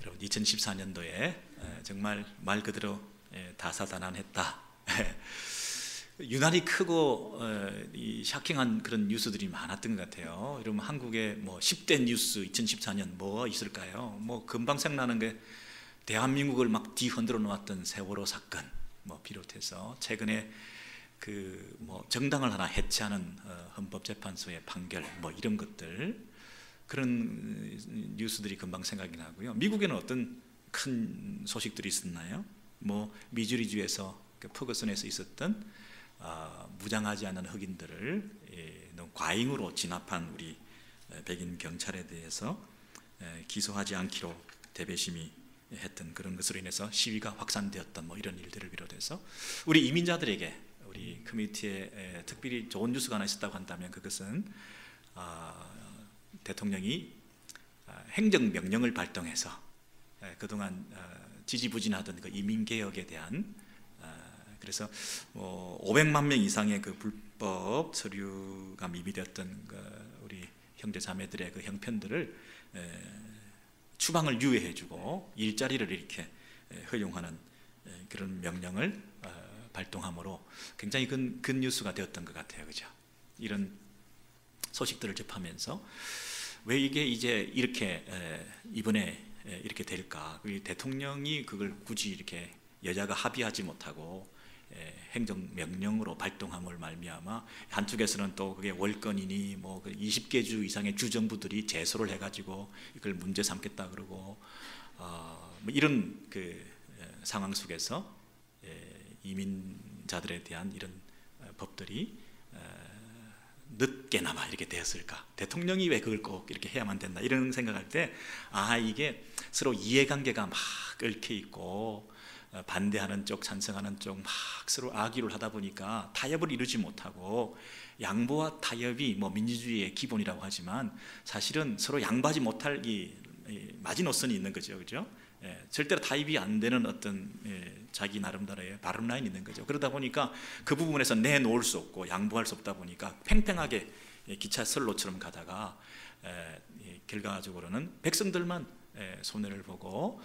여러분 2014년도에 정말 말 그대로 다사다난했다. 유난히 크고 이 샤킹한 그런 뉴스들이 많았던 것 같아요. 여러분 한국의 뭐 10대 뉴스 2014년 뭐 있을까요? 뭐 금방 생각나는 게 대한민국을 막 뒤흔들어 놓았던 세월호 사건 뭐 비롯해서 최근에 그 뭐 정당을 하나 해체하는 헌법재판소의 판결 뭐 이런 것들, 그런 뉴스들이 금방 생각이 나고요. 미국에는 어떤 큰 소식들이 있었나요? 뭐 미주리주에서 퍼거슨에서 있었던 무장하지 않은 흑인들을 너무 과잉으로 진압한 우리 백인 경찰에 대해서 기소하지 않기로 대배심이 했던 그런 것으로 인해서 시위가 확산되었던 뭐 이런 일들을 비롯해서 우리 이민자들에게 우리 커뮤니티에 특별히 좋은 뉴스가 하나 있었다고 한다면 그것은 대통령이 행정명령을 발동해서 그동안 지지부진하던 그 이민개혁에 대한 그래서 500만 명 이상의 그 불법 서류가 미비되었던 그 우리 형제자매들의 그 형편들을 추방을 유예해주고 일자리를 이렇게 허용하는 그런 명령을 발동함으로 굉장히 큰 뉴스가 되었던 것 같아요, 그죠? 이런 소식들을 접하면서 왜 이게 이제 이렇게 이번에 이렇게 될까? 대통령이 그걸 굳이 이렇게 여야가 합의하지 못하고 행정명령으로 발동함을 말미암아 한쪽에서는 또 그게 월권이니 뭐 20개 주 이상의 주정부들이 제소를 해가지고 이걸 문제 삼겠다 그러고 뭐 이런 그 상황 속에서 이민자들에 대한 이런 법들이 늦게나마 이렇게 되었을까? 대통령이 왜 그걸 꼭 이렇게 해야만 된다? 이런 생각할 때 이게 서로 이해관계가 막 얽혀 있고 반대하는 쪽, 찬성하는 쪽 막 서로 악유를 하다 보니까 타협을 이루지 못하고, 양보와 타협이 뭐 민주주의의 기본이라고 하지만 사실은 서로 양보하지 못할 이 마지노선이 있는 거죠, 그죠? 절대로 타협이 안 되는 어떤 자기 나름대로의 바른 라인이 있는 거죠. 그러다 보니까 그 부분에서 내놓을 수 없고 양보할 수 없다 보니까 팽팽하게 기차 선로처럼 가다가 결과적으로는 백성들만 손해를 보고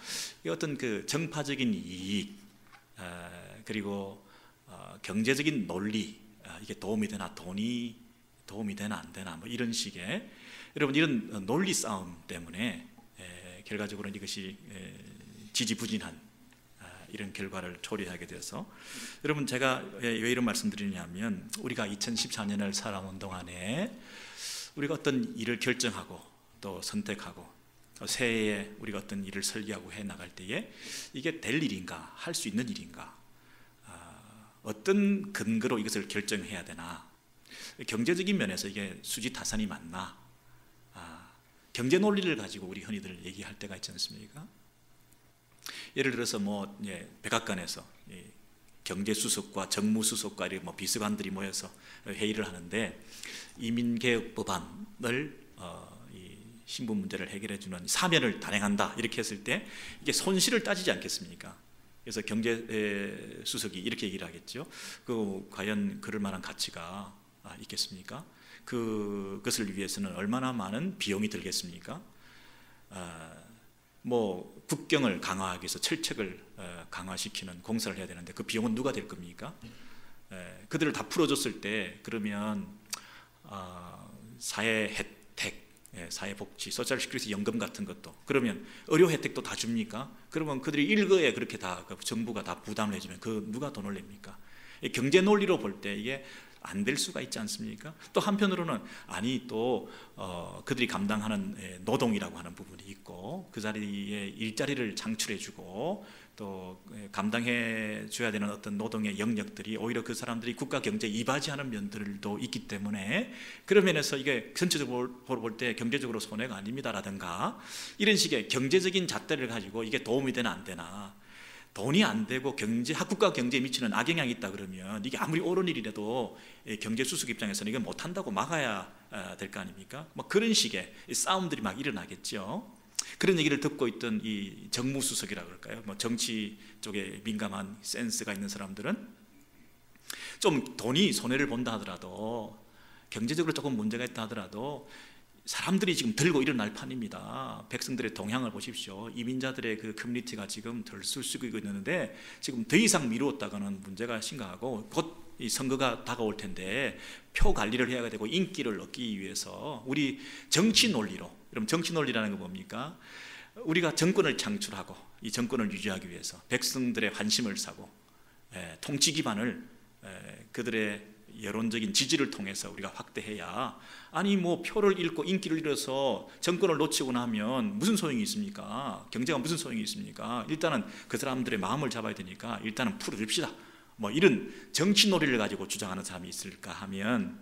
어떤 그 정파적인 이익 그리고 경제적인 논리, 이게 도움이 되나, 돈이 도움이 되나 안 되나 뭐 이런 식의 여러분 이런 논리 싸움 때문에 결과적으로는 이것이 지지부진한 이런 결과를 초래하게 돼서, 여러분 제가 왜 이런 말씀드리냐면 우리가 2014년을 살아온 동안에 우리가 어떤 일을 결정하고 또 선택하고 새해에 우리가 어떤 일을 설계하고 해 나갈 때에 이게 될 일인가, 할 수 있는 일인가, 어떤 근거로 이것을 결정해야 되나, 경제적인 면에서 이게 수지타산이 맞나, 경제 논리를 가지고 우리 흔히들 얘기할 때가 있지 않습니까? 예를 들어서 뭐 백악관에서 경제수석과 정무수석과 이렇게 뭐 비서관들이 모여서 회의를 하는데 이민개혁 법안을 신분 문제를 해결해주는 사면을 단행한다 이렇게 했을 때 이게 손실을 따지지 않겠습니까? 그래서 경제수석이 이렇게 얘기를 하겠죠. 과연 그럴 만한 가치가 있겠습니까? 그것을 위해서는 얼마나 많은 비용이 들겠습니까? 뭐 국경을 강화하기 위해서 철책을 강화시키는 공사를 해야 되는데 그 비용은 누가 될 겁니까? 그들을 다 풀어줬을 때 그러면 사회 혜택, 사회복지, 소셜시큐리티 연금 같은 것도, 그러면 의료 혜택도 다 줍니까? 그러면 그들이 일거에 그렇게 다 정부가 다 부담을 해주면 누가 돈을 냅니까? 경제 논리로 볼 때 이게 안 될 수가 있지 않습니까? 또 한편으로는 또 그들이 감당하는 노동이라고 하는 부분이 있고 그 자리에 일자리를 창출해주고 또 감당해 줘야 되는 어떤 노동의 영역들이 오히려 그 사람들이 국가 경제에 이바지하는 면들도 있기 때문에 그런 면에서 이게 전체적으로 볼 때 경제적으로 손해가 아닙니다라든가 이런 식의 경제적인 잣대를 가지고 이게 도움이 되나 안 되나, 돈이 안 되고 국가 경제에 미치는 악영향이 있다 그러면 이게 아무리 옳은 일이라도 경제 수석 입장에서는 이걸 못한다고 막아야 될 거 아닙니까? 뭐 그런 식의 싸움들이 막 일어나겠죠. 그런 얘기를 듣고 있던 이 정무수석이라 그럴까요? 뭐 정치 쪽에 민감한 센스가 있는 사람들은 좀 돈이 손해를 본다 하더라도, 경제적으로 조금 문제가 있다 하더라도 사람들이 지금 들고 일어날 판입니다. 백성들의 동향을 보십시오. 이민자들의 그 커뮤니티가 지금 들쑤시고 있는데 지금 더 이상 미루었다가는 문제가 심각하고 곧 이 선거가 다가올 텐데 표 관리를 해야 되고 인기를 얻기 위해서 우리 정치 논리로, 여러분 정치 논리라는 건 뭡니까? 우리가 정권을 창출하고 이 정권을 유지하기 위해서 백성들의 관심을 사고 통치 기반을 그들의 여론적인 지지를 통해서 우리가 확대해야, 아니 뭐 표를 잃고 인기를 잃어서 정권을 놓치고 나면 무슨 소용이 있습니까? 경제가 무슨 소용이 있습니까? 일단은 그 사람들의 마음을 잡아야 되니까 일단은 풀어줍시다. 뭐 이런 정치 놀이를 가지고 주장하는 사람이 있을까 하면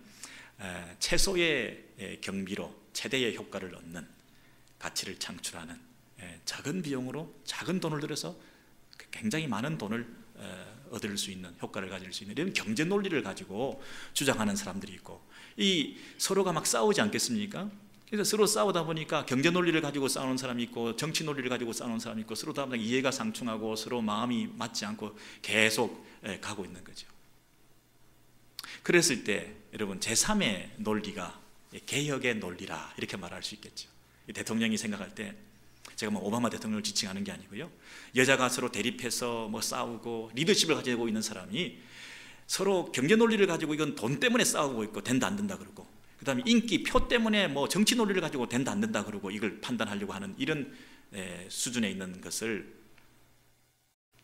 최소의 경비로 최대의 효과를 얻는, 가치를 창출하는 작은 비용으로 작은 돈을 들여서 굉장히 많은 돈을 얻을 수 있는, 효과를 가질 수 있는 이런 경제 논리를 가지고 주장하는 사람들이 있고, 이 서로가 막 싸우지 않겠습니까? 그래서 서로 싸우다 보니까 경제 논리를 가지고 싸우는 사람이 있고 정치 논리를 가지고 싸우는 사람이 있고 서로 다 이해가 상충하고 서로 마음이 맞지 않고 계속 가고 있는 거죠. 그랬을 때 여러분 제3의 논리가 개혁의 논리라 이렇게 말할 수 있겠죠. 대통령이 생각할 때, 제가 뭐 오바마 대통령을 지칭하는 게 아니고요, 여자가 서로 대립해서 뭐 싸우고 리더십을 가지고 있는 사람이 서로 경제 논리를 가지고 이건 돈 때문에 싸우고 있고 된다 안 된다 그러고, 그 다음에 인기 표 때문에 뭐 정치 논리를 가지고 된다 안 된다 그러고 이걸 판단하려고 하는 이런 수준에 있는 것을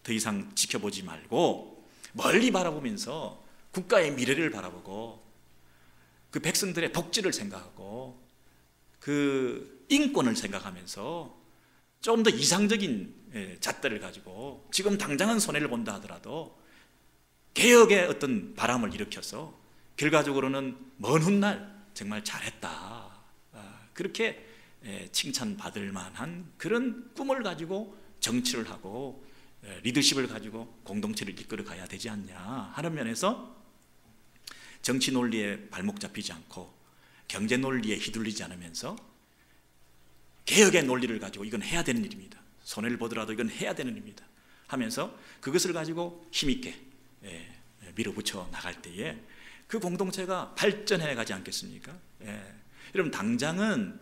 더 이상 지켜보지 말고 멀리 바라보면서 국가의 미래를 바라보고 그 백성들의 복지를 생각하고 그 인권을 생각하면서 좀 더 이상적인 잣대를 가지고 지금 당장은 손해를 본다 하더라도 개혁의 어떤 바람을 일으켜서 결과적으로는 먼 훗날 정말 잘했다, 그렇게 칭찬받을 만한 그런 꿈을 가지고 정치를 하고 리더십을 가지고 공동체를 이끌어 가야 되지 않냐 하는 면에서 정치 논리에 발목 잡히지 않고 경제 논리에 휘둘리지 않으면서 개혁의 논리를 가지고 이건 해야 되는 일입니다, 손해를 보더라도 이건 해야 되는 일입니다 하면서 그것을 가지고 힘있게 밀어붙여 나갈 때에 그 공동체가 발전해 가지 않겠습니까? 여러분 당장은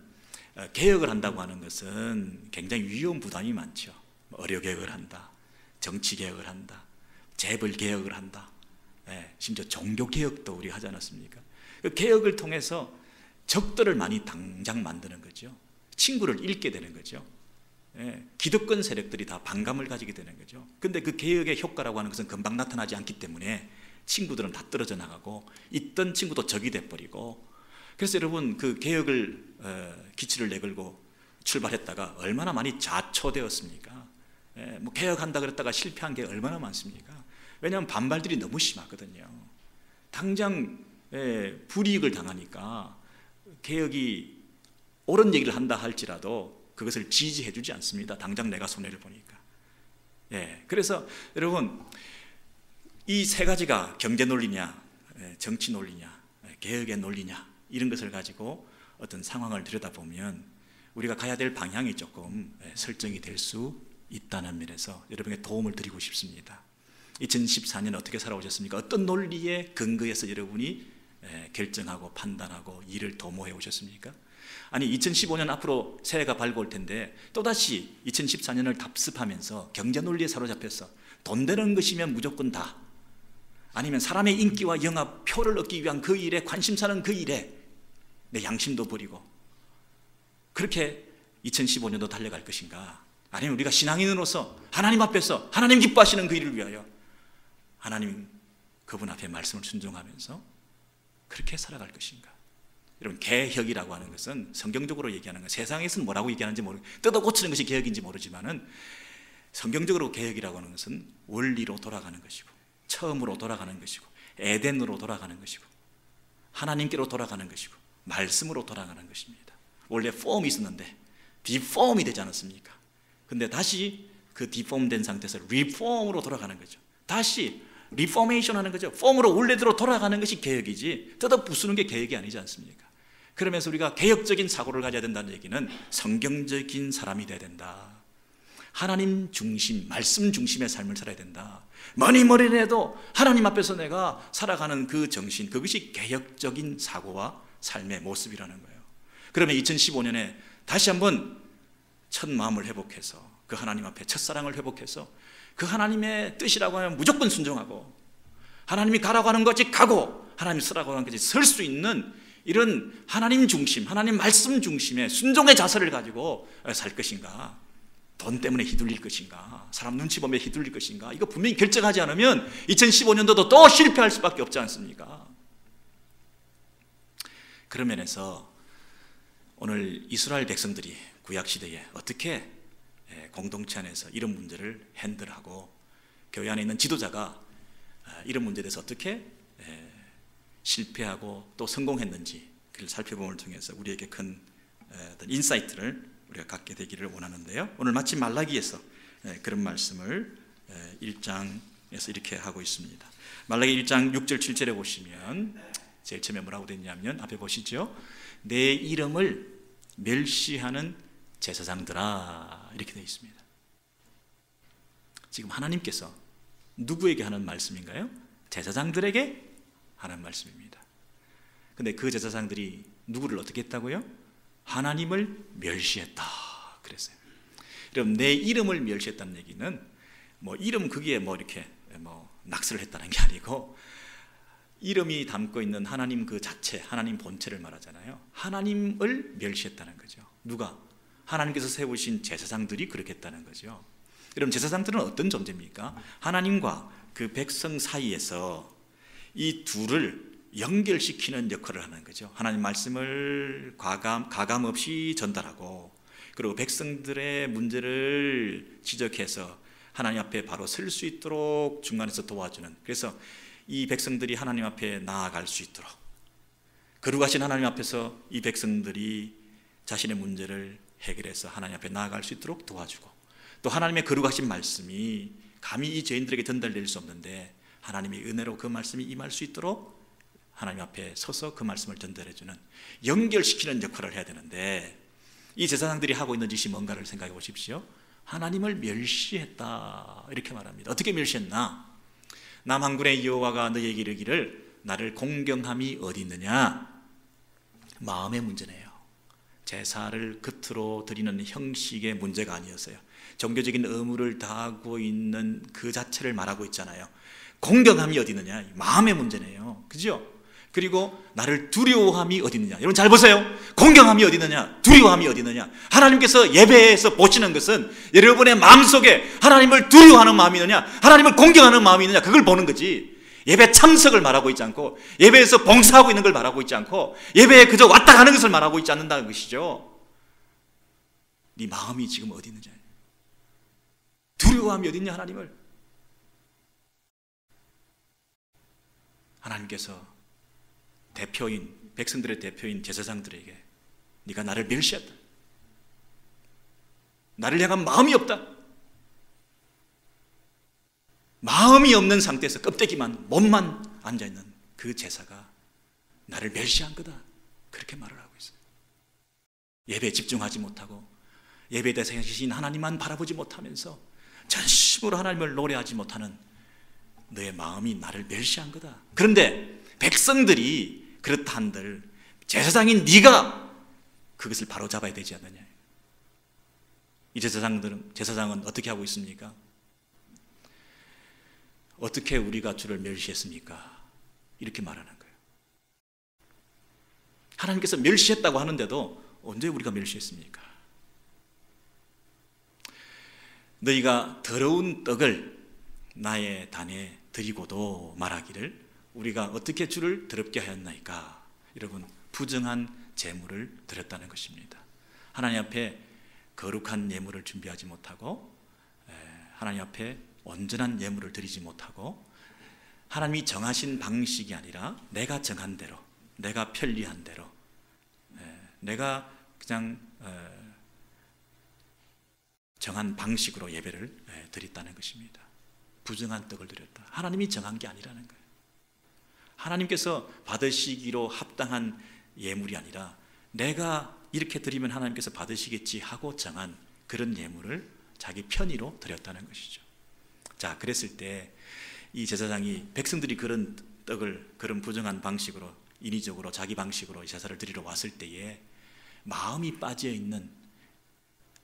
개혁을 한다고 하는 것은 굉장히 위험 부담이 많죠. 의료 개혁을 한다, 정치 개혁을 한다, 재벌 개혁을 한다, 심지어 종교 개혁도 우리 하지 않았습니까? 그 개혁을 통해서 적들을 많이 당장 만드는 거죠. 친구를 잃게 되는 거죠. 기득권 세력들이 다 반감을 가지게 되는 거죠. 근데 그 개혁의 효과라고 하는 것은 금방 나타나지 않기 때문에 친구들은 다 떨어져 나가고 있던 친구도 적이 돼버리고, 그래서 여러분 그 개혁을 기치를 내걸고 출발했다가 얼마나 많이 좌초되었습니까? 뭐 개혁한다 그랬다가 실패한 게 얼마나 많습니까? 왜냐하면 반발들이 너무 심하거든요. 당장 불이익을 당하니까 개혁이 옳은 얘기를 한다 할지라도 그것을 지지해 주지 않습니다. 당장 내가 손해를 보니까. 그래서 여러분 이 세 가지가 경제 논리냐, 정치 논리냐, 개혁의 논리냐, 이런 것을 가지고 어떤 상황을 들여다보면 우리가 가야 될 방향이 조금 설정이 될 수 있다는 면에서 여러분에게 도움을 드리고 싶습니다. 2014년 어떻게 살아오셨습니까? 어떤 논리에 근거해서 여러분이 결정하고 판단하고 일을 도모해 오셨습니까? 아니 2015년 앞으로 새해가 밝아올 텐데 또다시 2014년을 답습하면서 경제 논리에 사로잡혀서 돈 되는 것이면 무조건 다, 아니면 사람의 인기와 영합, 표를 얻기 위한 그 일에 관심 사는 그 일에 내 양심도 버리고 그렇게 2015년도 달려갈 것인가? 아니면 우리가 신앙인으로서 하나님 앞에서 하나님 기뻐하시는 그 일을 위하여 하나님 그분 앞에 말씀을 순종하면서 그렇게 살아갈 것인가? 여러분 개혁이라고 하는 것은 성경적으로 얘기하는 것, 세상에서는 뭐라고 얘기하는지 모르고 뜯어 고치는 것이 개혁인지 모르지만은 성경적으로 개혁이라고 하는 것은 원리로 돌아가는 것이고 처음으로 돌아가는 것이고 에덴으로 돌아가는 것이고 하나님께로 돌아가는 것이고 말씀으로 돌아가는 것입니다. 원래 폼이 있었는데 디폼이 되지 않았습니까? 근데 다시 그 디폼된 상태에서 리폼으로 돌아가는 거죠. 다시 리포메이션 하는 거죠. 폼으로 원래대로 돌아가는 것이 개혁이지 뜯어 부수는 게 개혁이 아니지 않습니까? 그러면서 우리가 개혁적인 사고를 가져야 된다는 얘기는 성경적인 사람이 돼야 된다, 하나님 중심, 말씀 중심의 삶을 살아야 된다, 뭐니 해도 하나님 앞에서 내가 살아가는 그 정신, 그것이 개혁적인 사고와 삶의 모습이라는 거예요. 그러면 2015년에 다시 한번 첫 마음을 회복해서 그 하나님 앞에 첫사랑을 회복해서 그 하나님의 뜻이라고 하면 무조건 순종하고 하나님이 가라고 하는 것이 가고 하나님이 쓰라고 하는 것이 설 수 있는 이런 하나님 중심, 하나님 말씀 중심의 순종의 자세를 가지고 살 것인가, 돈 때문에 휘둘릴 것인가, 사람 눈치 보며 휘둘릴 것인가, 이거 분명히 결정하지 않으면 2015년도도 또 실패할 수밖에 없지 않습니까? 그런 면에서 오늘 이스라엘 백성들이 구약시대에 어떻게 공동체 안에서 이런 문제를 핸들하고 교회 안에 있는 지도자가 이런 문제에 대해서 어떻게 실패하고 또 성공했는지 그를 살펴봄을 통해서 우리에게 큰 어떤 인사이트를 우리가 갖게 되기를 원하는데요. 오늘 마침 말라기에서 그런 말씀을 1장에서 이렇게 하고 있습니다. 말라기 1장 6절 7절에 보시면 제일 처음에 뭐라고 되어 있냐면 앞에 보시죠. 내 이름을 멸시하는 제사장들아, 이렇게 되어 있습니다. 지금 하나님께서 누구에게 하는 말씀인가요? 제사장들에게 하는 말씀입니다. 근데 그 제사장들이 누구를 어떻게 했다고요? 하나님을 멸시했다 그랬어요. 그럼 내 이름을 멸시했다는 얘기는 뭐 이름 거기에 뭐 이렇게 뭐 낙서를 했다는 게 아니고 이름이 담고 있는 하나님 그 자체, 하나님 본체를 말하잖아요. 하나님을 멸시했다는 거죠. 누가? 하나님께서 세우신 제사장들이 그렇게 했다는 거죠. 그럼 제사장들은 어떤 존재입니까? 하나님과 그 백성 사이에서 이 둘을 연결시키는 역할을 하는 거죠. 하나님 말씀을 가감 없이 전달하고 그리고 백성들의 문제를 지적해서 하나님 앞에 바로 설 수 있도록 중간에서 도와주는, 그래서 이 백성들이 하나님 앞에 나아갈 수 있도록 거룩하신 하나님 앞에서 이 백성들이 자신의 문제를 해결해서 하나님 앞에 나아갈 수 있도록 도와주고, 또 하나님의 거룩하신 말씀이 감히 이 죄인들에게 전달될 수 없는데 하나님의 은혜로 그 말씀이 임할 수 있도록 하나님 앞에 서서 그 말씀을 전달해주는, 연결시키는 역할을 해야 되는데 이 제사장들이 하고 있는 짓이 뭔가를 생각해 보십시오. 하나님을 멸시했다 이렇게 말합니다. 어떻게 멸시했나? 남한군의 여호와가 너희에게 이르기를 나를 공경함이 어디 있느냐? 마음의 문제네요. 제사를 겉으로 드리는 형식의 문제가 아니었어요. 종교적인 의무를 다하고 있는 그 자체를 말하고 있잖아요. 공경함이 어디 있느냐? 마음의 문제네요. 그죠? 그리고 나를 두려워함이 어디 있느냐? 여러분 잘 보세요. 공경함이 어디 있느냐? 두려워함이 어디 있느냐? 하나님께서 예배에서 보시는 것은 여러분의 마음속에 하나님을 두려워하는 마음이 있느냐, 하나님을 공경하는 마음이 있느냐, 그걸 보는 거지. 예배 참석을 말하고 있지 않고 예배에서 봉사하고 있는 걸 말하고 있지 않고 예배에 그저 왔다 가는 것을 말하고 있지 않는다는 것이죠. 네 마음이 지금 어디 있느냐? 두려워함이 어디 있냐? 하나님께서 대표인, 백성들의 대표인 제사장들에게 네가 나를 멸시했다, 나를 향한 마음이 없다, 마음이 없는 상태에서 껍데기만, 몸만 앉아있는 그 제사가 나를 멸시한 거다, 그렇게 말을 하고 있어요. 예배에 집중하지 못하고 예배에 대해서 계신 하나님만 바라보지 못하면서 전심으로 하나님을 노래하지 못하는 너의 마음이 나를 멸시한 거다. 그런데 백성들이 그렇다 한들 제사장인 네가 그것을 바로잡아야 되지 않느냐. 이 제사장은 어떻게 하고 있습니까? 어떻게 우리가 주를 멸시했습니까? 이렇게 말하는 거예요. 하나님께서 멸시했다고 하는데도 언제 우리가 멸시했습니까? 너희가 더러운 떡을 나의 단에 드리고도 말하기를 우리가 어떻게 주를 더럽게 하였나이까? 여러분, 부정한 제물을 드렸다는 것입니다. 하나님 앞에 거룩한 예물을 준비하지 못하고 하나님 앞에 온전한 예물을 드리지 못하고 하나님이 정하신 방식이 아니라 내가 정한 대로, 내가 편리한 대로, 내가 그냥 정한 방식으로 예배를 드렸다는 것입니다. 부정한 떡을 드렸다. 하나님이 정한 게 아니라는 거예요. 하나님께서 받으시기로 합당한 예물이 아니라 내가 이렇게 드리면 하나님께서 받으시겠지 하고 정한 그런 예물을 자기 편의로 드렸다는 것이죠. 자, 그랬을 때 이 제사장이 백성들이 그런 떡을 그런 부정한 방식으로 인위적으로 자기 방식으로 제사를 드리러 왔을 때에 마음이 빠져 있는,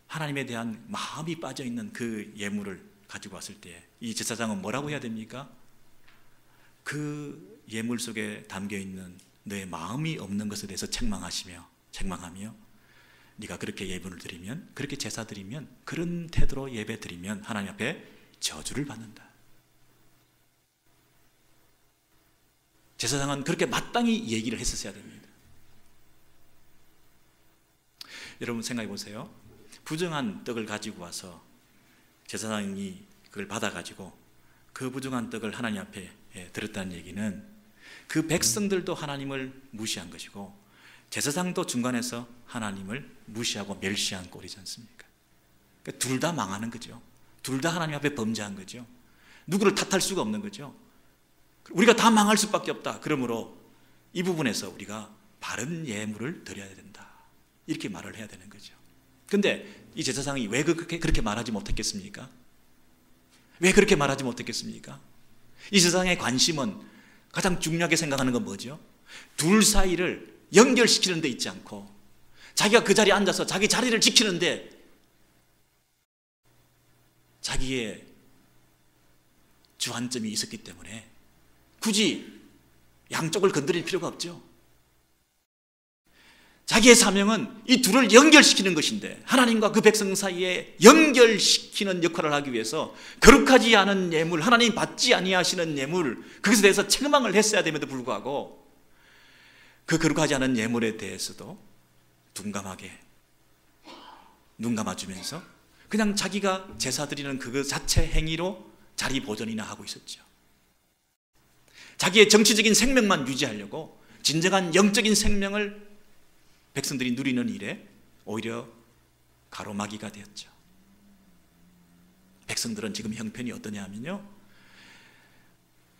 하나님에 대한 마음이 빠져 있는 그 예물을 가지고 왔을 때 이 제사장은 뭐라고 해야 됩니까? 그 예물 속에 담겨 있는 너의 마음이 없는 것에 대해서 책망하며 네가 그렇게 예물을 드리면, 그렇게 제사 드리면, 그런 태도로 예배 드리면 하나님 앞에 저주를 받는다. 제사장은 그렇게 마땅히 얘기를 했었어야 됩니다. 여러분 생각해 보세요. 부정한 떡을 가지고 와서 제사장이 그걸 받아가지고 그 부정한 떡을 하나님 앞에 드렸다는 얘기는 그 백성들도 하나님을 무시한 것이고 제사장도 중간에서 하나님을 무시하고 멸시한 꼴이지 않습니까? 그러니까 둘 다 망하는 거죠. 둘 다 하나님 앞에 범죄한 거죠. 누구를 탓할 수가 없는 거죠. 우리가 다 망할 수밖에 없다. 그러므로 이 부분에서 우리가 바른 예물을 드려야 된다, 이렇게 말을 해야 되는 거죠. 근데 이 제사장이 왜 그렇게 말하지 못했겠습니까? 왜 그렇게 말하지 못했겠습니까? 이 제사장의 관심은, 가장 중요하게 생각하는 건 뭐죠? 둘 사이를 연결시키는 데 있지 않고 자기가 그 자리에 앉아서 자기 자리를 지키는데 자기의 주안점이 있었기 때문에 굳이 양쪽을 건드릴 필요가 없죠. 자기의 사명은 이 둘을 연결시키는 것인데, 하나님과 그 백성 사이에 연결시키는 역할을 하기 위해서 거룩하지 않은 예물, 하나님 받지 아니하시는 예물, 그것에 대해서 책망을 했어야 됨에도 불구하고 그 거룩하지 않은 예물에 대해서도 둔감하게 눈 감아주면서 그냥 자기가 제사 드리는 그 자체 행위로 자리 보존이나 하고 있었죠. 자기의 정치적인 생명만 유지하려고 진정한 영적인 생명을 백성들이 누리는 일에 오히려 가로막이가 되었죠. 백성들은 지금 형편이 어떠냐 하면요,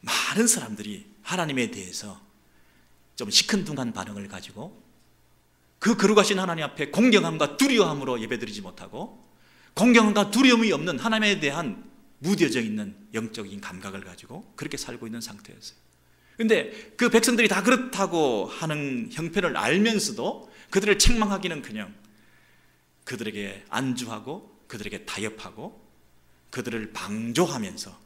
많은 사람들이 하나님에 대해서 좀 시큰둥한 반응을 가지고 그 거룩하신 하나님 앞에 공경함과 두려움으로 예배드리지 못하고 공경함과 두려움이 없는 하나님에 대한 무뎌져 있는 영적인 감각을 가지고 그렇게 살고 있는 상태였어요. 그런데 그 백성들이 다 그렇다고 하는 형편을 알면서도 그들을 책망하기는커녕 그들에게 안주하고 그들에게 타협하고 그들을 방조하면서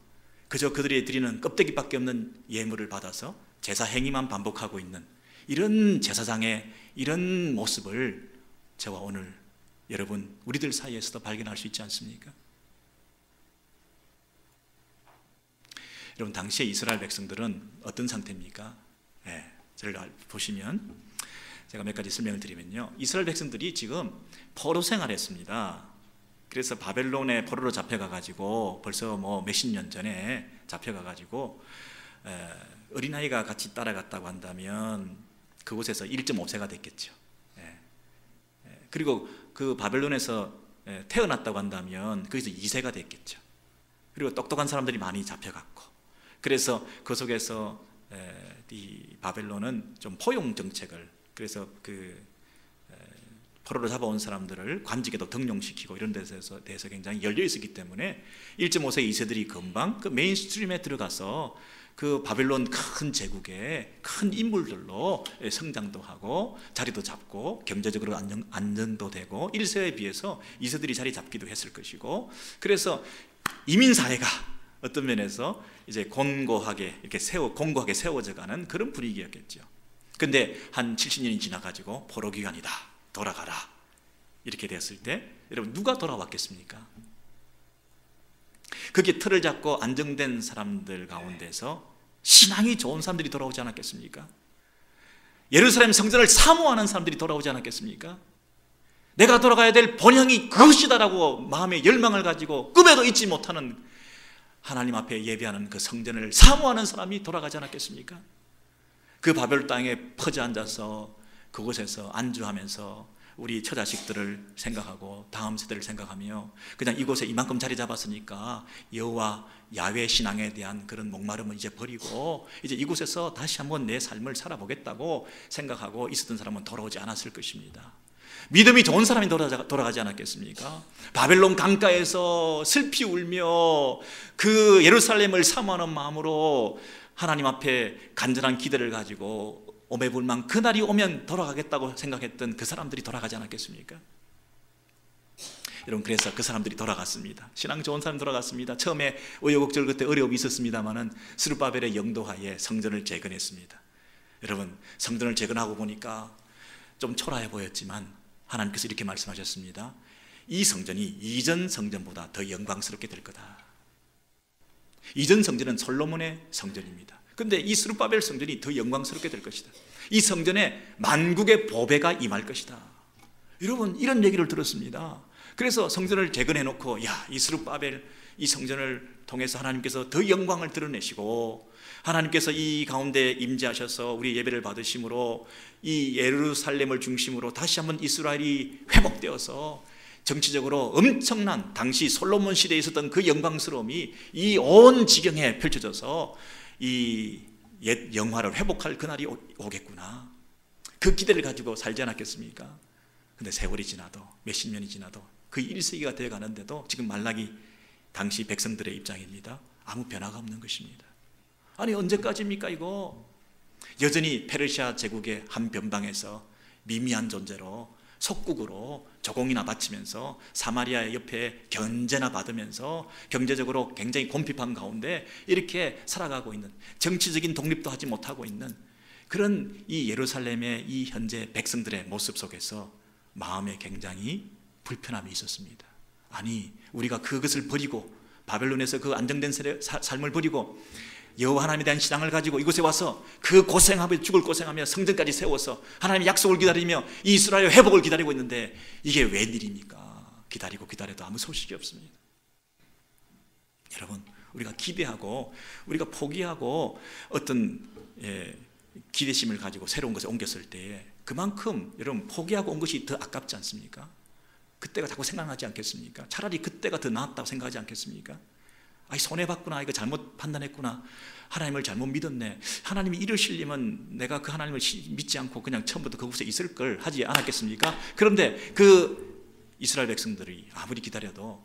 그저 그들이 드리는 껍데기밖에 없는 예물을 받아서 제사 행위만 반복하고 있는 이런 제사장의 이런 모습을 저와 오늘 여러분 우리들 사이에서도 발견할 수 있지 않습니까? 여러분 당시에 이스라엘 백성들은 어떤 상태입니까? 저를 보시면 제가 몇 가지 설명을 드리면요, 이스라엘 백성들이 지금 포로 생활했습니다. 그래서 바벨론에 포로로 잡혀가가지고 벌써 뭐 몇십 년 전에 잡혀가가지고 어린아이가 같이 따라갔다고 한다면 그곳에서 1.5세가 됐겠죠. 그리고 그 바벨론에서 태어났다고 한다면 거기서 2세가 됐겠죠. 그리고 똑똑한 사람들이 많이 잡혀갔고, 그래서 그 속에서 이 바벨론은 좀 포용 정책을, 그래서 그 포로로 잡아온 사람들을 관직에도 등용시키고 이런 데서 대해서 굉장히 열려 있었기 때문에 1.5세 2세들이 금방 그 메인스트림에 들어가서 그 바벨론 큰 제국의 큰 인물들로 성장도 하고 자리도 잡고 경제적으로 안정도 되고 1세에 비해서 2세들이 자리 잡기도 했을 것이고, 그래서 이민사회가 어떤 면에서 이제 공고하게 세워져가는 그런 분위기였겠죠. 근데 한 70년이 지나가지고 포로기간이다, 돌아가라, 이렇게 됐을 때 여러분 누가 돌아왔겠습니까? 거기에 틀을 잡고 안정된 사람들 가운데서 신앙이 좋은 사람들이 돌아오지 않았겠습니까? 예루살렘 성전을 사모하는 사람들이 돌아오지 않았겠습니까? 내가 돌아가야 될 본향이 그것이다라고 마음의 열망을 가지고 꿈에도 잊지 못하는 하나님 앞에 예배하는 그 성전을 사모하는 사람이 돌아가지 않았겠습니까? 그 바벨 땅에 퍼져 앉아서 그곳에서 안주하면서 우리 처자식들을 생각하고 다음 세대를 생각하며 그냥 이곳에 이만큼 자리 잡았으니까 여호와 야훼 신앙에 대한 그런 목마름은 이제 버리고 이제 이곳에서 다시 한번 내 삶을 살아보겠다고 생각하고 있었던 사람은 돌아오지 않았을 것입니다. 믿음이 좋은 사람이 돌아가지 않았겠습니까? 바벨론 강가에서 슬피 울며 그 예루살렘을 사모하는 마음으로 하나님 앞에 간절한 기대를 가지고 오매불망 그날이 오면 돌아가겠다고 생각했던 그 사람들이 돌아가지 않았겠습니까? 여러분, 그래서 그 사람들이 돌아갔습니다. 신앙 좋은 사람 돌아갔습니다. 처음에 우여곡절 그때 어려움이 있었습니다마는 스룹바벨의 영도하에 성전을 재건했습니다. 여러분, 성전을 재건하고 보니까 좀 초라해 보였지만 하나님께서 이렇게 말씀하셨습니다. 이 성전이 이전 성전보다 더 영광스럽게 될 거다. 이전 성전은 솔로몬의 성전입니다. 그런데 이 스룹바벨 성전이 더 영광스럽게 될 것이다. 이 성전에 만국의 보배가 임할 것이다. 여러분, 이런 얘기를 들었습니다. 그래서 성전을 재건해 놓고 이 스룹바벨 이 성전을 통해서 하나님께서 더 영광을 드러내시고 하나님께서 이 가운데 임재하셔서 우리 예배를 받으심으로 이 예루살렘을 중심으로 다시 한번 이스라엘이 회복되어서 정치적으로 엄청난 당시 솔로몬 시대에 있었던 그 영광스러움이 이 온 지경에 펼쳐져서 이 옛 영화를 회복할 그날이 오겠구나. 그 기대를 가지고 살지 않았겠습니까? 근데 세월이 지나도 몇십 년이 지나도 그 1세기가 되어 가는데도 지금 말라기 당시 백성들의 입장입니다. 아무 변화가 없는 것입니다. 아니, 언제까지입니까 이거? 여전히 페르시아 제국의 한 변방에서 미미한 존재로 속국으로 조공이나 바치면서 사마리아 옆에 견제나 받으면서 경제적으로 굉장히 곤핍한 가운데 이렇게 살아가고 있는, 정치적인 독립도 하지 못하고 있는 그런 이 예루살렘의 이 현재 백성들의 모습 속에서 마음에 굉장히 불편함이 있었습니다. 아니, 우리가 그것을 버리고 바벨론에서 그 안정된 삶을 버리고 여호와 하나님에 대한 신앙을 가지고 이곳에 와서 그 고생하며 죽을 고생하며 성전까지 세워서 하나님의 약속을 기다리며 이스라엘 회복을 기다리고 있는데 이게 웬일입니까? 기다리고 기다려도 아무 소식이 없습니다. 여러분, 우리가 기대하고 우리가 포기하고 어떤 기대심을 가지고 새로운 것에 옮겼을 때 그만큼 여러분 포기하고 온 것이 더 아깝지 않습니까? 그때가 자꾸 생각나지 않겠습니까? 차라리 그때가 더 나았다고 생각하지 않겠습니까? 아이, 손해봤구나, 이거 잘못 판단했구나, 하나님을 잘못 믿었네, 하나님이 이러시려면 내가 그 하나님을 믿지 않고 그냥 처음부터 그곳에 있을 걸 하지 않았겠습니까? 그런데 그 이스라엘 백성들이 아무리 기다려도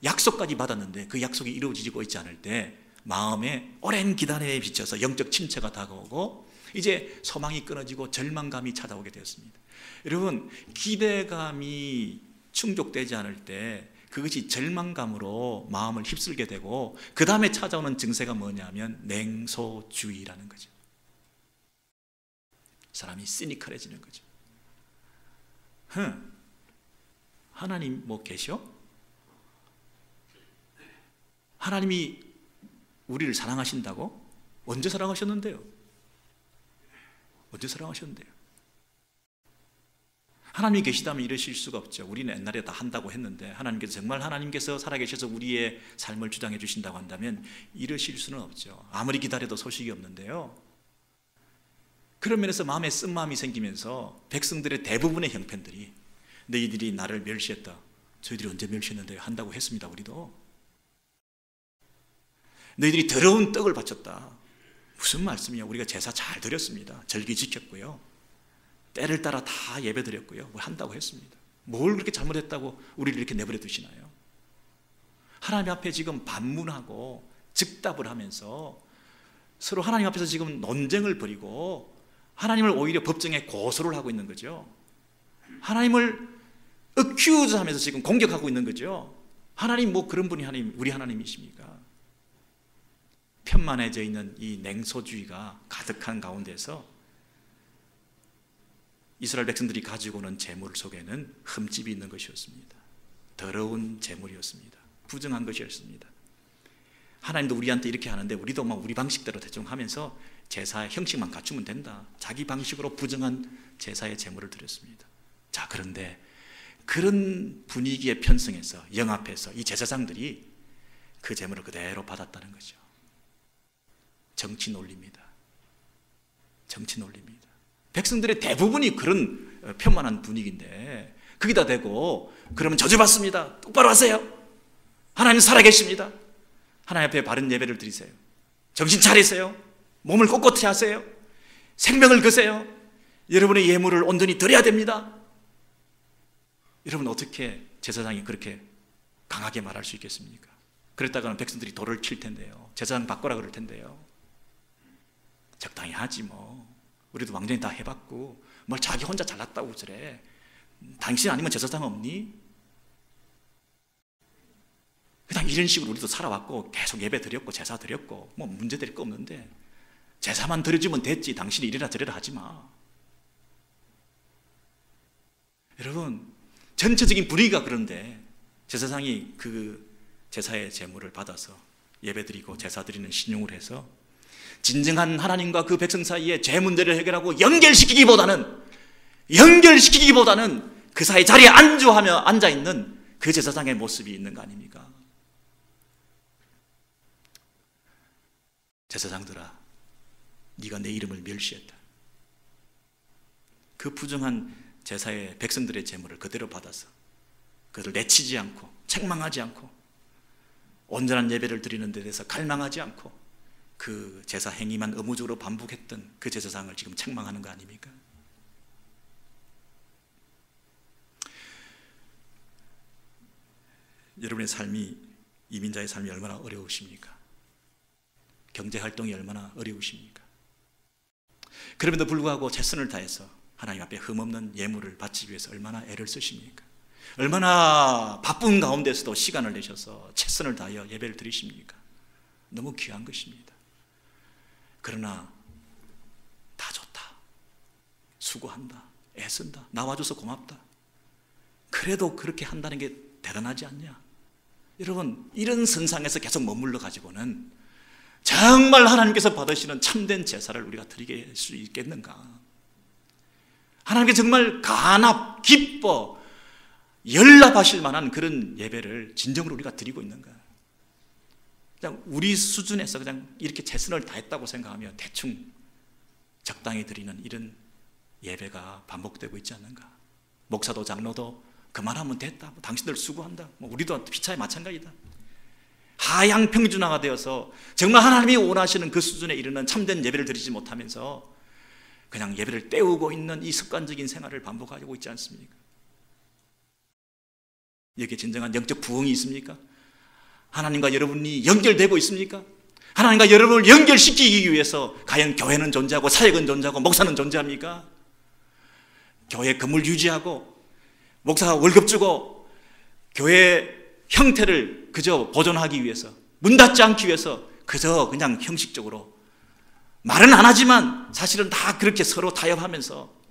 약속까지 받았는데 그 약속이 이루어지고 있지 않을 때 마음에 오랜 기다림에 비춰서 영적 침체가 다가오고 이제 소망이 끊어지고 절망감이 찾아오게 되었습니다. 여러분, 기대감이 충족되지 않을 때 그것이 절망감으로 마음을 휩쓸게 되고 그 다음에 찾아오는 증세가 뭐냐면 냉소주의라는 거죠. 사람이 시니컬해지는 거죠. 하나님 뭐 계셔? 하나님이 우리를 사랑하신다고? 언제 사랑하셨는데요? 언제 사랑하셨는데요? 하나님이 계시다면 이러실 수가 없죠. 우리는 옛날에 다 한다고 했는데 하나님께서 정말 하나님께서 살아계셔서 우리의 삶을 주장해 주신다고 한다면 이러실 수는 없죠. 아무리 기다려도 소식이 없는데요. 그런 면에서 마음에 쓴마음이 생기면서 백성들의 대부분의 형편들이 너희들이 나를 멸시했다. 저희들이 언제 멸시했는데요? 한다고 했습니다. 우리도. 너희들이 더러운 떡을 바쳤다. 무슨 말씀이냐? 우리가 제사 잘 드렸습니다. 절기 지켰고요. 때를 따라 다 예배 드렸고요. 뭘 한다고 했습니다. 뭘 그렇게 잘못했다고 우리를 이렇게 내버려 두시나요? 하나님 앞에 지금 반문하고 즉답을 하면서 서로 하나님 앞에서 지금 논쟁을 벌이고 하나님을 오히려 법정에 고소를 하고 있는 거죠. 하나님을 accuse 하면서 지금 공격하고 있는 거죠. 하나님 뭐 그런 분이 우리 하나님이십니까? 편만해져 있는 이 냉소주의가 가득한 가운데서 이스라엘 백성들이 가지고 오는 재물 속에는 흠집이 있는 것이었습니다. 더러운 재물이었습니다. 부정한 것이었습니다. 하나님도 우리한테 이렇게 하는데 우리도 막 우리 방식대로 대충 하면서 제사의 형식만 갖추면 된다. 자기 방식으로 부정한 제사의 재물을 드렸습니다. 자, 그런데 그런 분위기에 편승해서 영합해서 이 제사장들이 그 재물을 그대로 받았다는 거죠. 정치 논리입니다. 정치 논리입니다. 백성들의 대부분이 그런 편만한 분위기인데 거기다 대고 그러면 저주받습니다. 똑바로 하세요. 하나님 살아계십니다. 하나님 앞에 바른 예배를 드리세요. 정신 차리세요. 몸을 꼿꼿이 하세요. 생명을 거세요. 여러분의 예물을 온전히 드려야 됩니다. 여러분, 어떻게 제사장이 그렇게 강하게 말할 수 있겠습니까? 그랬다가는 백성들이 돌을 칠 텐데요. 제사장 바꾸라 그럴 텐데요. 적당히 하지 뭐. 우리도 왕전이 다 해봤고 뭘 자기 혼자 잘났다고 저래. 당신 아니면 제사장 없니? 그냥 이런 식으로 우리도 살아왔고 계속 예배 드렸고 제사 드렸고 뭐 문제될 거 없는데 제사만 드려주면 됐지 당신이 이래라 저래라 하지 마. 여러분 전체적인 분위기가 그런데 제사장이 그 제사의 제물을 받아서 예배드리고 제사드리는 신용을 해서 진정한 하나님과 그 백성 사이에 죄 문제를 해결하고 연결시키기보다는 그 사이 자리에 안주하며 앉아있는 그 제사장의 모습이 있는 거 아닙니까? 제사장들아, 네가 내 이름을 멸시했다. 그 부정한 제사의 백성들의 제물을 그대로 받아서 그들을 내치지 않고 책망하지 않고 온전한 예배를 드리는 데 대해서 갈망하지 않고 그 제사 행위만 의무적으로 반복했던 그 제사장을 지금 책망하는 거 아닙니까? 여러분의 삶이, 이민자의 삶이 얼마나 어려우십니까? 경제활동이 얼마나 어려우십니까? 그럼에도 불구하고 최선을 다해서 하나님 앞에 흠없는 예물을 바치기 위해서 얼마나 애를 쓰십니까? 얼마나 바쁜 가운데서도 시간을 내셔서 최선을 다하여 예배를 드리십니까? 너무 귀한 것입니다. 그러나 다 좋다, 수고한다, 애쓴다, 나와줘서 고맙다, 그래도 그렇게 한다는 게 대단하지 않냐? 여러분, 이런 선상에서 계속 머물러 가지고는 정말 하나님께서 받으시는 참된 제사를 우리가 드리게 할 수 있겠는가? 하나님께 정말 간합, 기뻐, 연락하실 만한 그런 예배를 진정으로 우리가 드리고 있는가? 그냥 우리 수준에서 그냥 이렇게 최선을 다했다고 생각하며 대충 적당히 드리는 이런 예배가 반복되고 있지 않는가? 목사도 장로도 그만하면 됐다, 당신들 수고한다, 우리도 피차에 마찬가지다. 하향 평준화가 되어서 정말 하나님이 원하시는 그 수준에 이르는 참된 예배를 드리지 못하면서 그냥 예배를 때우고 있는 이 습관적인 생활을 반복하고 있지 않습니까? 여기에 진정한 영적 부흥이 있습니까? 하나님과 여러분이 연결되고 있습니까? 하나님과 여러분을 연결시키기 위해서 과연 교회는 존재하고 사역은 존재하고 목사는 존재합니까? 교회 건물 유지하고 목사가 월급 주고 교회 형태를 그저 보존하기 위해서, 문 닫지 않기 위해서 그저 그냥 형식적으로 말은 안 하지만 사실은 다 그렇게 서로 타협하면서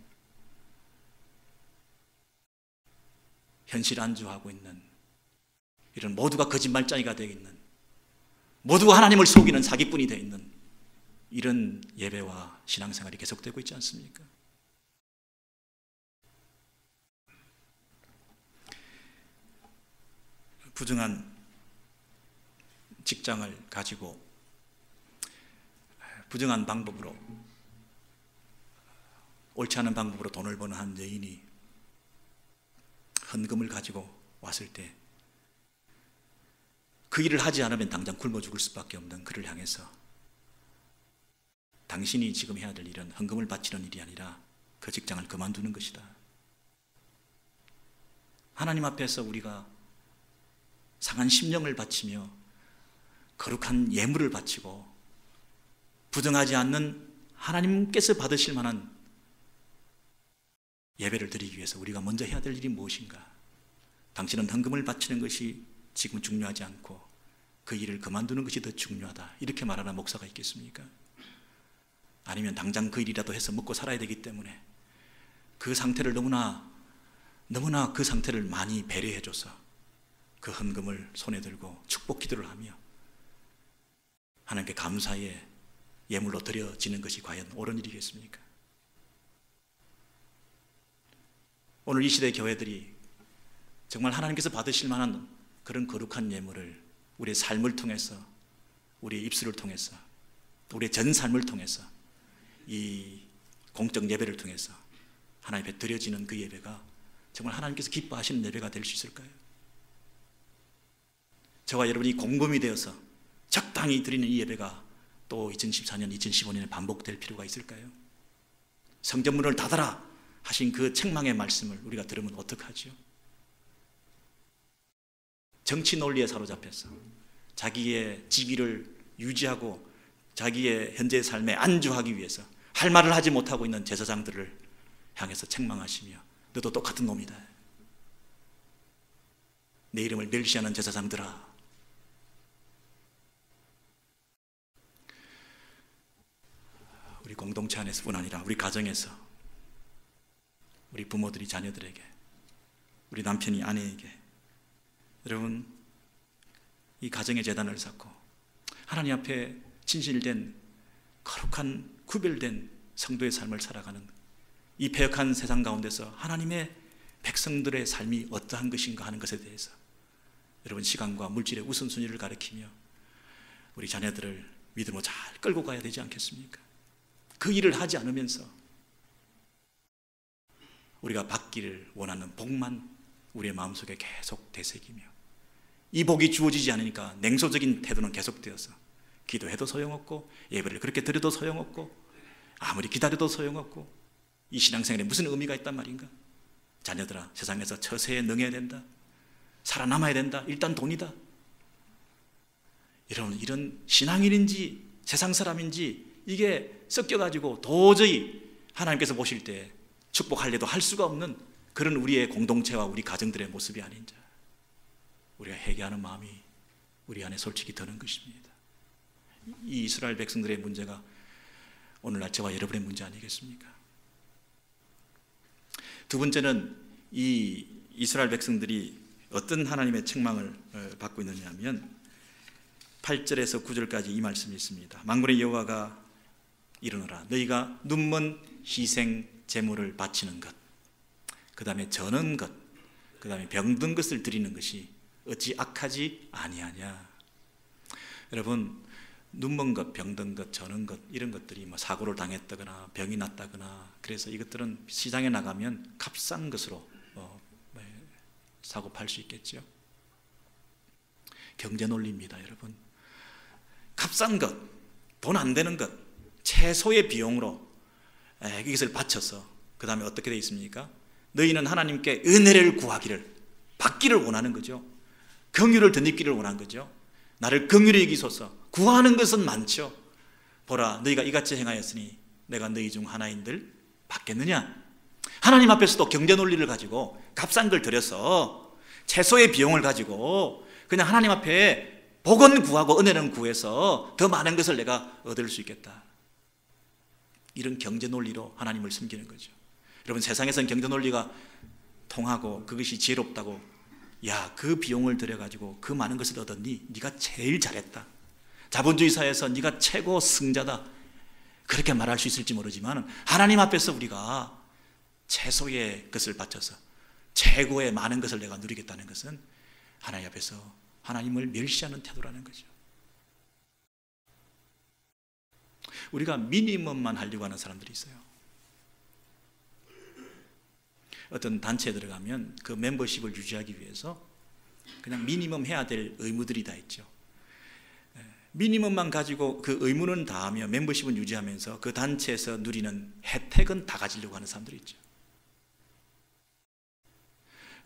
현실 안주하고 있는, 이런 모두가 거짓말쟁이가 되어 있는, 모두가 하나님을 속이는 사기꾼이 되어 있는 이런 예배와 신앙생활이 계속되고 있지 않습니까? 부정한 직장을 가지고 부정한 방법으로, 옳지 않은 방법으로 돈을 버는 한 여인이 헌금을 가지고 왔을 때 그 일을 하지 않으면 당장 굶어 죽을 수밖에 없는 그를 향해서 당신이 지금 해야 될 일은 헌금을 바치는 일이 아니라 그 직장을 그만두는 것이다. 하나님 앞에서 우리가 상한 심령을 바치며 거룩한 예물을 바치고 부정하지 않는 하나님께서 받으실 만한 예배를 드리기 위해서 우리가 먼저 해야 될 일이 무엇인가? 당신은 헌금을 바치는 것이 지금 중요하지 않고 그 일을 그만두는 것이 더 중요하다, 이렇게 말하는 목사가 있겠습니까? 아니면 당장 그 일이라도 해서 먹고 살아야 되기 때문에 그 상태를 너무나 그 상태를 많이 배려해줘서 그 헌금을 손에 들고 축복 기도를 하며 하나님께 감사의 예물로 드려지는 것이 과연 옳은 일이겠습니까? 오늘 이 시대 교회들이 정말 하나님께서 받으실 만한 그런 거룩한 예물을 우리의 삶을 통해서, 우리의 입술을 통해서, 우리의 전 삶을 통해서, 이 공적 예배를 통해서 하나님 앞에 드려지는 그 예배가 정말 하나님께서 기뻐하시는 예배가 될 수 있을까요? 저와 여러분이 공범이 되어서 적당히 드리는 이 예배가 또 2014년, 2015년에 반복될 필요가 있을까요? 성전문을 닫아라 하신 그 책망의 말씀을 우리가 들으면 어떡하지요? 정치 논리에 사로잡혀서 자기의 직위를 유지하고 자기의 현재의 삶에 안주하기 위해서 할 말을 하지 못하고 있는 제사장들을 향해서 책망하시며 너도 똑같은 놈이다. 내 이름을 멸시하는 제사장들아. 우리 공동체 안에서뿐 아니라 우리 가정에서, 우리 부모들이 자녀들에게, 우리 남편이 아내에게, 여러분 이 가정의 재단을 쌓고 하나님 앞에 진실된 거룩한 구별된 성도의 삶을 살아가는 이 패역한 세상 가운데서 하나님의 백성들의 삶이 어떠한 것인가 하는 것에 대해서 여러분 시간과 물질의 우선순위를 가리키며 우리 자녀들을 믿음으로 잘 끌고 가야 되지 않겠습니까? 그 일을 하지 않으면서 우리가 받기를 원하는 복만 우리의 마음속에 계속 되새기며 이 복이 주어지지 않으니까 냉소적인 태도는 계속되어서 기도해도 소용없고 예배를 그렇게 드려도 소용없고 아무리 기다려도 소용없고 이 신앙생활에 무슨 의미가 있단 말인가? 자녀들아, 세상에서 처세에 능해야 된다. 살아남아야 된다. 일단 돈이다. 여러분, 이런 신앙인인지 세상 사람인지 이게 섞여가지고 도저히 하나님께서 보실 때 축복하려도 할 수가 없는 그런 우리의 공동체와 우리 가정들의 모습이 아닌지 우리가 회개하는 마음이 우리 안에 솔직히 드는 것입니다. 이 이스라엘 백성들의 문제가 오늘날 저와 여러분의 문제 아니겠습니까? 두 번째는 이 이스라엘 백성들이 어떤 하나님의 책망을 받고 있느냐 하면 8절에서 9절까지 이 말씀이 있습니다. 만군의 여호와가 이르노라 너희가 눈먼 희생 제물을 바치는 것, 그 다음에 저는 것, 그 다음에 병든 것을 드리는 것이 어찌 악하지 아니하냐. 여러분, 눈먼 것, 병든 것, 저는 것 이런 것들이 뭐 사고를 당했다거나 병이 났다거나 그래서 이것들은 시장에 나가면 값싼 것으로 사고 팔 수 있겠죠. 경제 논리입니다, 여러분. 값싼 것, 돈 안 되는 것, 최소의 비용으로 이것을 바쳐서 그 다음에 어떻게 되어 있습니까? 너희는 하나님께 은혜를 구하기를, 받기를 원하는 거죠. 긍휼을 덧입기를 원한 거죠. 나를 긍휼히 여기소서. 구하는 것은 많죠. 보라, 너희가 이같이 행하였으니 내가 너희 중 하나인들 받겠느냐? 하나님 앞에서도 경제 논리를 가지고 값싼 걸 들여서 최소의 비용을 가지고 그냥 하나님 앞에 복은 구하고 은혜는 구해서 더 많은 것을 내가 얻을 수 있겠다. 이런 경제 논리로 하나님을 섬기는 거죠. 여러분, 세상에서는 경제 논리가 통하고 그것이 지혜롭다고, 야, 그 비용을 들여가지고 그 많은 것을 얻었니? 네가 제일 잘했다. 자본주의 사회에서 네가 최고 승자다. 그렇게 말할 수 있을지 모르지만 하나님 앞에서 우리가 최소의 것을 바쳐서 최고의 많은 것을 내가 누리겠다는 것은 하나님 앞에서 하나님을 멸시하는 태도라는 거죠. 우리가 미니멈만 하려고 하는 사람들이 있어요. 어떤 단체에 들어가면 그 멤버십을 유지하기 위해서 그냥 미니멈 해야 될 의무들이 다 있죠. 미니멈만 가지고 그 의무는 다하며 멤버십은 유지하면서 그 단체에서 누리는 혜택은 다 가지려고 하는 사람들이 있죠.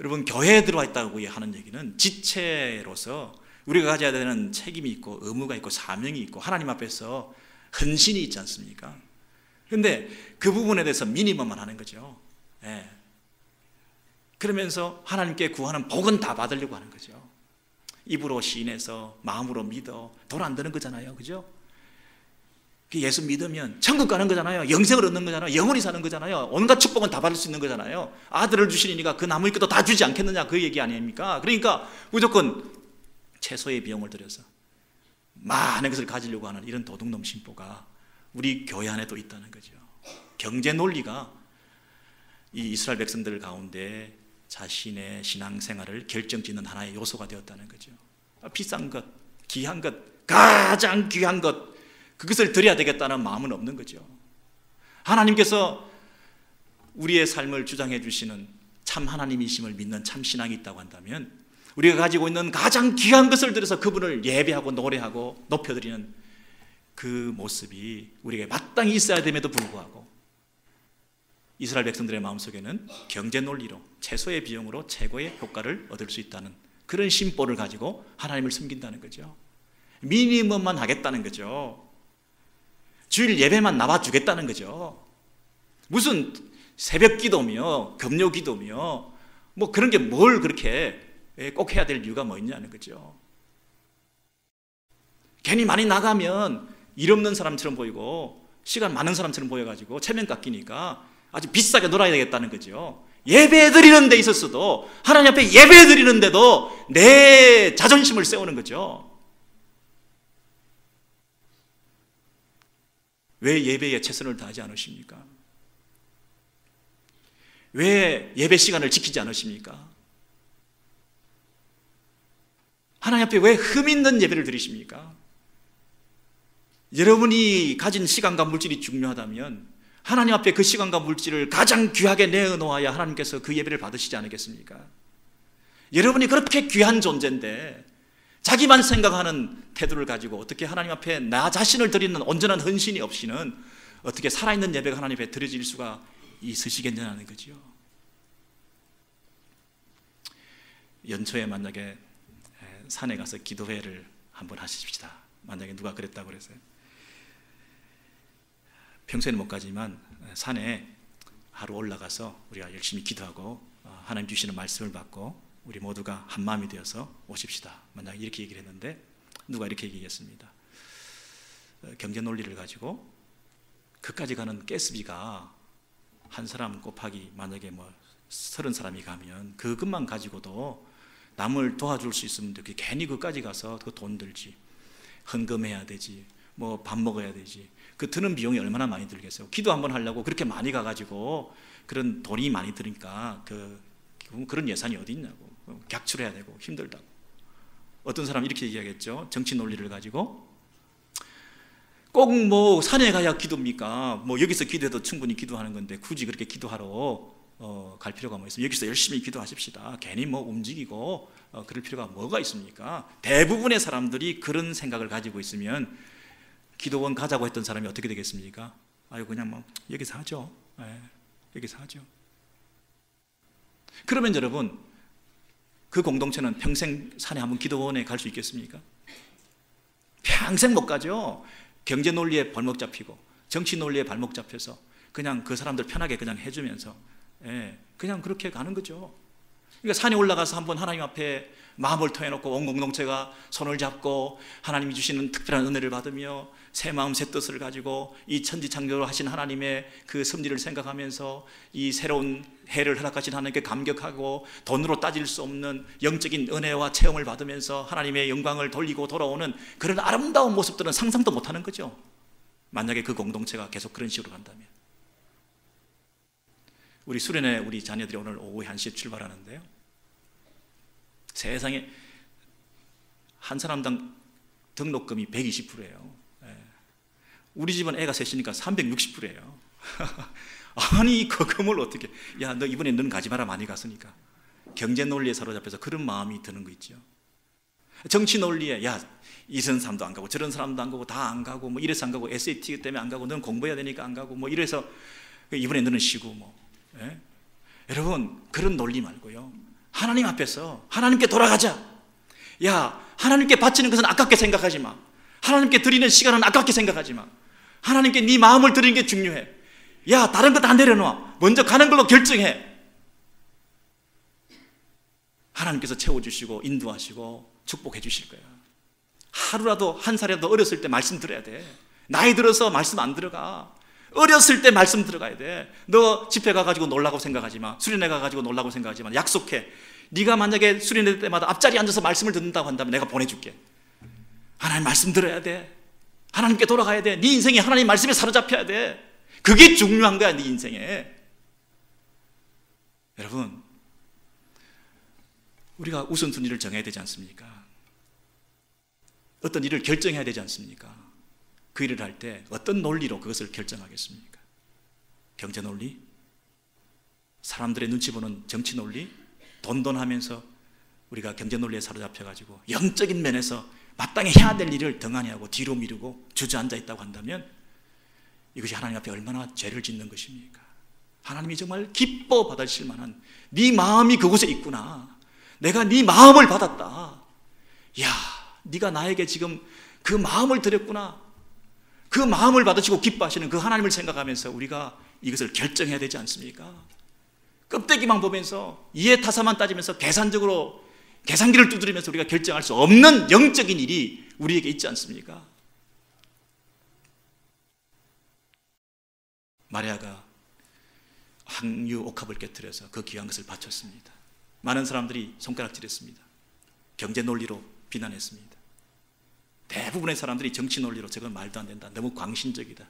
여러분, 교회에 들어와 있다고 하는 얘기는 지체로서 우리가 가져야 되는 책임이 있고 의무가 있고 사명이 있고 하나님 앞에서 헌신이 있지 않습니까? 그런데 그 부분에 대해서 미니멈만 하는 거죠. 예. 그러면서 하나님께 구하는 복은 다 받으려고 하는 거죠. 입으로 시인해서 마음으로 믿어. 돈 안 드는 거잖아요, 그죠? 예수 믿으면 천국 가는 거잖아요. 영생을 얻는 거잖아요. 영원히 사는 거잖아요. 온갖 축복은 다 받을 수 있는 거잖아요. 아들을 주시니까 그 남을 것도 다 주지 않겠느냐, 그 얘기 아닙니까? 그러니까 무조건 최소의 비용을 들여서 많은 것을 가지려고 하는 이런 도둑놈 심보가 우리 교회 안에도 있다는 거죠. 경제 논리가 이 이스라엘 백성들 가운데 자신의 신앙생활을 결정짓는 하나의 요소가 되었다는 거죠. 비싼 것, 귀한 것, 가장 귀한 것, 그것을 드려야 되겠다는 마음은 없는 거죠. 하나님께서 우리의 삶을 주장해 주시는 참 하나님이심을 믿는 참 신앙이 있다고 한다면 우리가 가지고 있는 가장 귀한 것을 들여서 그분을 예배하고 노래하고 높여드리는 그 모습이 우리에게 마땅히 있어야 됨에도 불구하고 이스라엘 백성들의 마음속에는 경제 논리로 최소의 비용으로 최고의 효과를 얻을 수 있다는 그런 심보를 가지고 하나님을 섬긴다는 거죠. 미니멈만 하겠다는 거죠. 주일 예배만 나와주겠다는 거죠. 무슨 새벽 기도며 금요 기도며 뭐 그런 게 뭘 그렇게 꼭 해야 될 이유가 뭐 있냐는 거죠. 괜히 많이 나가면 일 없는 사람처럼 보이고 시간 많은 사람처럼 보여가지고 체면 깎이니까 아주 비싸게 놀아야 되겠다는 거죠. 예배 드리는 데 있어서도, 하나님 앞에 예배 드리는데도 내 자존심을 세우는 거죠. 왜 예배에 최선을 다하지 않으십니까? 왜 예배 시간을 지키지 않으십니까? 하나님 앞에 왜 흠 있는 예배를 드리십니까? 여러분이 가진 시간과 물질이 중요하다면 하나님 앞에 그 시간과 물질을 가장 귀하게 내어놓아야 하나님께서 그 예배를 받으시지 않겠습니까? 여러분이 그렇게 귀한 존재인데 자기만 생각하는 태도를 가지고 어떻게 하나님 앞에 나 자신을 드리는 온전한 헌신이 없이는 어떻게 살아있는 예배가 하나님 앞에 드려질 수가 있으시겠냐는 거죠. 연초에 만약에 산에 가서 기도회를 한번 하십시다. 만약에 누가 그랬다고 그랬어요. 평소에는 못 가지만 산에 하루 올라가서 우리가 열심히 기도하고 하나님 주시는 말씀을 받고 우리 모두가 한 마음이 되어서 오십시다. 만약 이렇게 얘기를 했는데 누가 이렇게 얘기했습니다. 경제 논리를 가지고 그까지 가는 가스비가 한 사람 곱하기 만약에 뭐 30사람이 가면 그것만 가지고도 남을 도와줄 수 있으면 되게 괜히 그까지 가서 그 돈 들지, 헌금해야 되지, 뭐 밥 먹어야 되지. 그 드는 비용이 얼마나 많이 들겠어요. 기도 한번 하려고 그렇게 많이 가가지고 그런 돈이 많이 드니까 그런 예산이 어디 있냐고. 객출해야 되고 힘들다고. 어떤 사람이 이렇게 얘기하겠죠. 정치 논리를 가지고 꼭 뭐 산에 가야 기도입니까? 뭐 여기서 기도해도 충분히 기도하는 건데 굳이 그렇게 기도하러 갈 필요가 뭐 있어요? 여기서 열심히 기도하십시다. 괜히 뭐 움직이고 그럴 필요가 뭐가 있습니까? 대부분의 사람들이 그런 생각을 가지고 있으면 기도원 가자고 했던 사람이 어떻게 되겠습니까? 아유 그냥 뭐 여기서 하죠. 여기서 하죠. 그러면 여러분 그 공동체는 평생 산에 한번 기도원에 갈 수 있겠습니까? 평생 못 가죠. 경제 논리에 발목 잡히고 정치 논리에 발목 잡혀서 그냥 그 사람들 편하게 그냥 해주면서 그냥 그렇게 가는 거죠. 그러니까 산에 올라가서 한번 하나님 앞에 마음을 터해놓고 온 공동체가 손을 잡고 하나님이 주시는 특별한 은혜를 받으며 새 마음 새 뜻을 가지고 이 천지창조를 하신 하나님의 그 섭리를 생각하면서 이 새로운 해를 허락하신 하나님께 감격하고 돈으로 따질 수 없는 영적인 은혜와 체험을 받으면서 하나님의 영광을 돌리고 돌아오는 그런 아름다운 모습들은 상상도 못하는 거죠. 만약에 그 공동체가 계속 그런 식으로 간다면. 우리 수련회 우리 자녀들이 오늘 오후 1시에 출발하는데요, 세상에 한 사람당 등록금이 120%예요. 우리 집은 애가 셋이니까 360%예요. 아니 그 금을 어떻게, 야 너 이번에 너는 가지 마라, 많이 갔으니까. 경제 논리에 사로잡혀서 그런 마음이 드는 거 있죠. 정치 논리에 야 이런 사람도 안 가고 저런 사람도 안 가고 다 안 가고 뭐 이래서 안 가고 SAT 때문에 안 가고 너는 공부해야 되니까 안 가고 뭐 이래서 이번에 너는 쉬고 뭐. 여러분 그런 논리 말고요, 하나님 앞에서 하나님께 돌아가자. 야 하나님께 바치는 것은 아깝게 생각하지 마. 하나님께 드리는 시간은 아깝게 생각하지 마. 하나님께 네 마음을 드리는 게 중요해. 야 다른 거 다 내려놔. 먼저 가는 걸로 결정해. 하나님께서 채워주시고 인도하시고 축복해 주실 거야. 하루라도 한 살이라도 어렸을 때 말씀 들어야 돼. 나이 들어서 말씀 안 들어가. 어렸을 때 말씀 들어가야 돼. 너 집회 가가지고 놀라고 생각하지 마. 수련회 가가지고 놀라고 생각하지 마. 약속해. 네가 만약에 수련회 때마다 앞자리에 앉아서 말씀을 듣는다고 한다면 내가 보내줄게. 하나님 말씀 들어야 돼. 하나님께 돌아가야 돼. 네 인생이 하나님 말씀에 사로잡혀야 돼. 그게 중요한 거야, 네 인생에. 여러분 우리가 우선순위를 정해야 되지 않습니까? 어떤 일을 결정해야 되지 않습니까? 그 일을 할 때 어떤 논리로 그것을 결정하겠습니까? 경제 논리? 사람들의 눈치 보는 정치 논리? 돈돈하면서 우리가 경제 논리에 사로잡혀가지고 영적인 면에서 마땅히 해야 될 일을 등한히 하고 뒤로 미루고 주저앉아 있다고 한다면 이것이 하나님 앞에 얼마나 죄를 짓는 것입니까? 하나님이 정말 기뻐 받으실 만한 네 마음이 그곳에 있구나. 내가 네 마음을 받았다. 야, 네가 나에게 지금 그 마음을 드렸구나. 그 마음을 받으시고 기뻐하시는 그 하나님을 생각하면서 우리가 이것을 결정해야 되지 않습니까? 껍데기만 보면서 이해타산만 따지면서 계산적으로 계산기를 두드리면서 우리가 결정할 수 없는 영적인 일이 우리에게 있지 않습니까? 마리아가 항유 옥합을 깨뜨려서 그 귀한 것을 바쳤습니다. 많은 사람들이 손가락질했습니다. 경제 논리로 비난했습니다. 대부분의 사람들이 정치 논리로 저건 말도 안 된다, 너무 광신적이다,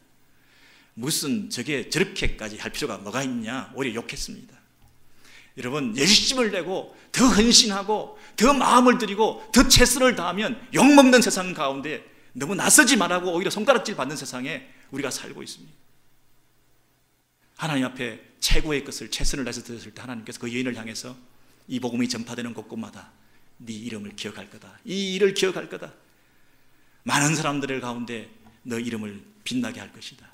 무슨 저게 저렇게까지 할 필요가 뭐가 있냐, 오히려 욕했습니다. 여러분, 열심을 내고 더 헌신하고 더 마음을 들이고 더 최선을 다하면 욕먹는 세상 가운데 너무 나서지 말라고 오히려 손가락질 받는 세상에 우리가 살고 있습니다. 하나님 앞에 최고의 것을 최선을 다해서 드렸을 때 하나님께서 그 여인을 향해서 이 복음이 전파되는 곳곳마다 네 이름을 기억할 거다, 이 일을 기억할 거다, 많은 사람들 가운데 너 이름을 빛나게 할 것이다.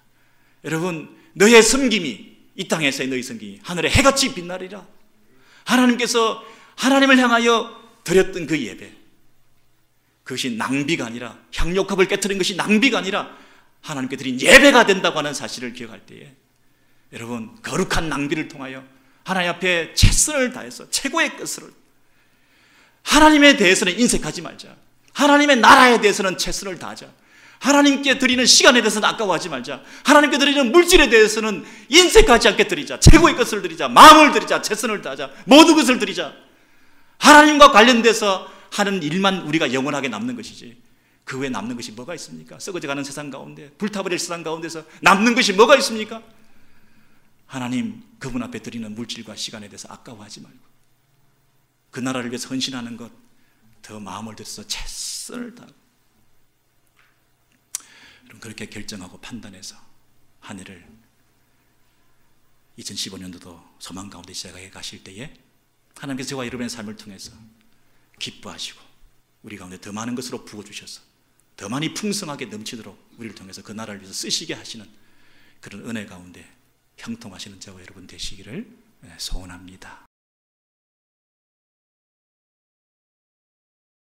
여러분, 너의 섬김이, 이 땅에서의 너의 섬김이 하늘에 해같이 빛나리라. 하나님께서 하나님을 향하여 드렸던 그 예배, 그것이 낭비가 아니라, 향유옥합을 깨트린 것이 낭비가 아니라 하나님께 드린 예배가 된다고 하는 사실을 기억할 때에 여러분, 거룩한 낭비를 통하여 하나님 앞에 최선을 다해서 최고의 것을, 하나님에 대해서는 인색하지 말자, 하나님의 나라에 대해서는 최선을 다하자, 하나님께 드리는 시간에 대해서는 아까워하지 말자, 하나님께 드리는 물질에 대해서는 인색하지 않게 드리자, 최고의 것을 드리자, 마음을 드리자, 최선을 다하자, 모든 것을 드리자. 하나님과 관련돼서 하는 일만 우리가 영원하게 남는 것이지, 그 외에 남는 것이 뭐가 있습니까? 썩어져가는 세상 가운데, 불타버릴 세상 가운데서 남는 것이 뭐가 있습니까? 하나님, 그분 앞에 드리는 물질과 시간에 대해서 아까워하지 말고 그 나라를 위해서 헌신하는 것, 더 마음을 들여서 최선을 다하고, 그렇게 결정하고 판단해서 한 해를 2015년도도 소망 가운데 시작해 가실 때에 하나님께서 저와 여러분의 삶을 통해서 기뻐하시고 우리 가운데 더 많은 것으로 부어주셔서 더 많이 풍성하게 넘치도록 우리를 통해서 그 나라를 위해서 쓰시게 하시는 그런 은혜 가운데 형통하시는 저와 여러분 되시기를 소원합니다.